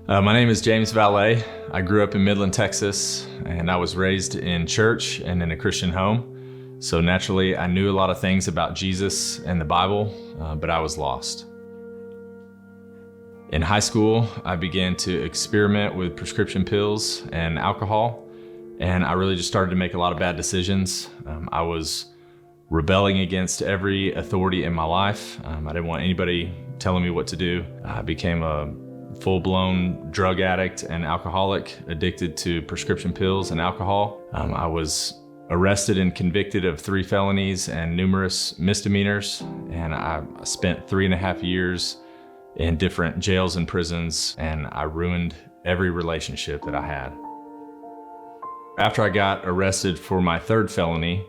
My name is James Valet. I grew up in Midland, Texas, and I was raised in church and in a Christian home. So naturally, I knew a lot of things about Jesus and the Bible, but I was lost. In high school, I began to experiment with prescription pills and alcohol, and I really just started to make a lot of bad decisions. I was rebelling against every authority in my life. I didn't want anybody telling me what to do. I became a full-blown drug addict and alcoholic, addicted to prescription pills and alcohol. I was arrested and convicted of 3 felonies and numerous misdemeanors, and I spent 3.5 years in different jails and prisons, and I ruined every relationship that I had. After I got arrested for my 3rd felony,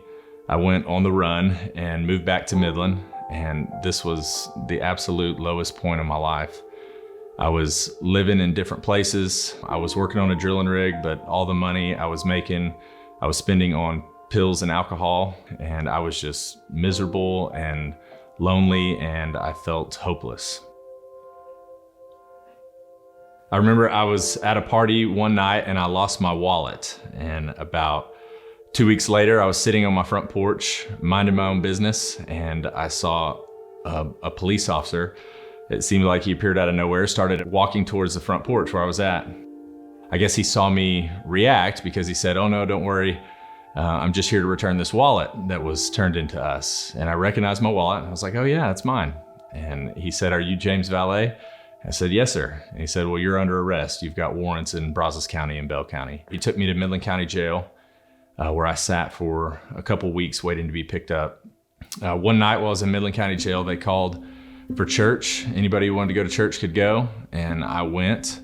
I went on the run and moved back to Midland, and this was the absolute lowest point of my life. I was living in different places. I was working on a drilling rig, but all the money I was making, I was spending on pills and alcohol, and I was just miserable and lonely, and I felt hopeless. I remember I was at a party one night and I lost my wallet, and about 2 weeks later, I was sitting on my front porch, minding my own business, and I saw a police officer. It seemed like he appeared out of nowhere, started walking towards the front porch where I was at. I guess he saw me react because he said, "Oh no, don't worry. I'm just here to return this wallet that was turned into us." And I recognized my wallet. I was like, "Oh yeah, that's mine." And he said, "Are you James Valet?" I said, "Yes, sir." And he said, "Well, you're under arrest. You've got warrants in Brazos County and Bell County." He took me to Midland County Jail, where I sat for a couple weeks waiting to be picked up. One night while I was in Midland County Jail, they called for church. Anybody who wanted to go to church could go, and I went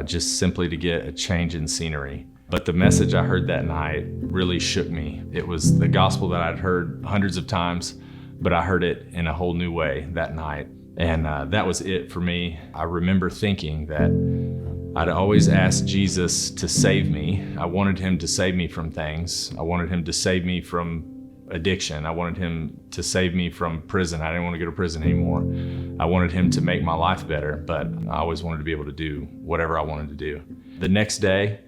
just simply to get a change in scenery. But the message I heard that night really shook me. It was the gospel that I'd heard hundreds of times, but I heard it in a whole new way that night. And that was it for me. I remember thinking that I'd always asked Jesus to save me. I wanted him to save me from things. I wanted him to save me from addiction. I wanted him to save me from prison. I didn't want to go to prison anymore. I wanted him to make my life better, but I always wanted to be able to do whatever I wanted to do. The next day,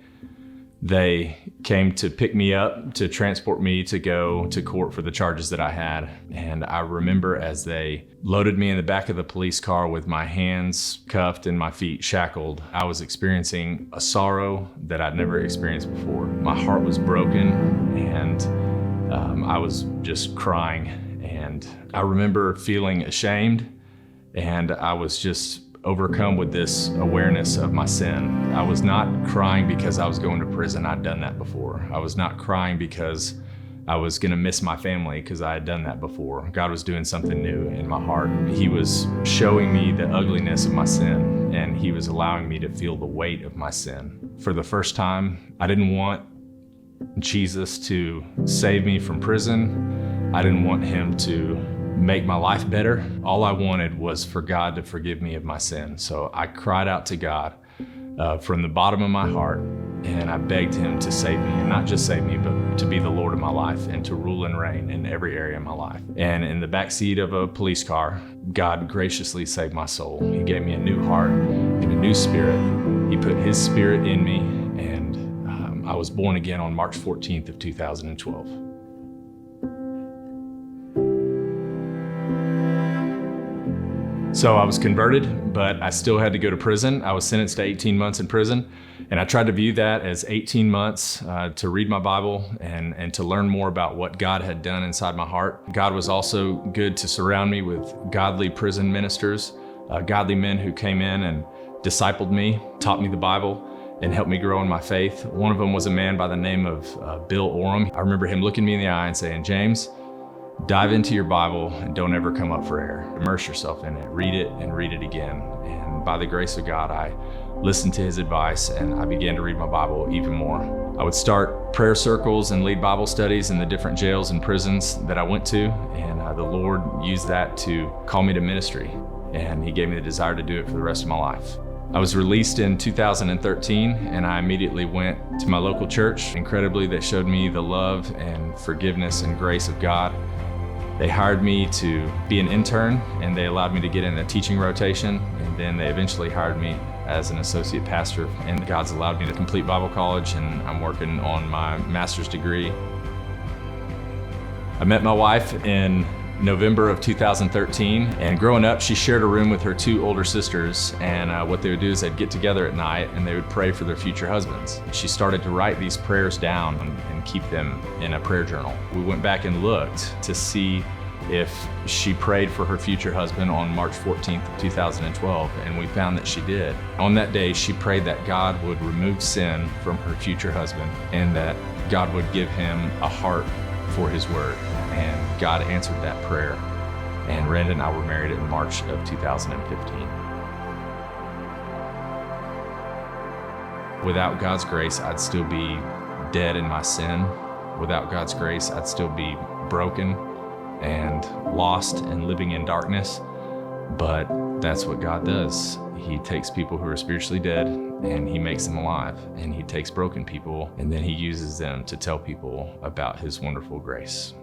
they came to pick me up to transport me to go to court for the charges that I had. And I remember as they loaded me in the back of the police car with my hands cuffed and my feet shackled, I was experiencing a sorrow that I'd never experienced before. My heart was broken, and I was just crying. And I remember feeling ashamed, and I was just overcome with this awareness of my sin. I was not crying because I was going to prison. I'd done that before. I was not crying because I was gonna miss my family, because I had done that before. God was doing something new in my heart. He was showing me the ugliness of my sin, and he was allowing me to feel the weight of my sin. For the first time, I didn't want Jesus to save me from prison. I didn't want him to make my life better. All I wanted was for God to forgive me of my sin. So I cried out to God from the bottom of my heart, and I begged him to save me, and not just save me, but to be the Lord of my life and to rule and reign in every area of my life. And in the backseat of a police car, God graciously saved my soul. He gave me a new heart and a new spirit. He put his spirit in me, and I was born again on March 14th of 2012. So I was converted, but I still had to go to prison. I was sentenced to 18 months in prison, and I tried to view that as 18 months to read my Bible and to learn more about what God had done inside my heart. God was also good to surround me with godly prison ministers, godly men who came in and discipled me, taught me the Bible, and helped me grow in my faith. One of them was a man by the name of Bill Oram. I remember him looking me in the eye and saying, "James, dive into your Bible and don't ever come up for air. Immerse yourself in it, read it and read it again." And by the grace of God, I listened to his advice, and I began to read my Bible even more. I would start prayer circles and lead Bible studies in the different jails and prisons that I went to, and the Lord used that to call me to ministry, and he gave me the desire to do it for the rest of my life. I was released in 2013, and I immediately went to my local church. Incredibly, they showed me the love and forgiveness and grace of God. They hired me to be an intern, and they allowed me to get in a teaching rotation, and then they eventually hired me as an associate pastor, and God's allowed me to complete Bible college, and I'm working on my master's degree. I met my wife in November of 2013, and growing up, she shared a room with her two older sisters, and what they would do is they'd get together at night and they would pray for their future husbands. She started to write these prayers down and keep them in a prayer journal. We went back and looked to see if she prayed for her future husband on March 14th of 2012, and we found that she did. On that day, she prayed that God would remove sin from her future husband and that God would give him a heart for his word. And God answered that prayer. And Randa and I were married in March of 2015. Without God's grace, I'd still be dead in my sin. Without God's grace, I'd still be broken and lost and living in darkness. But that's what God does. He takes people who are spiritually dead and he makes them alive. And he takes broken people and then he uses them to tell people about his wonderful grace.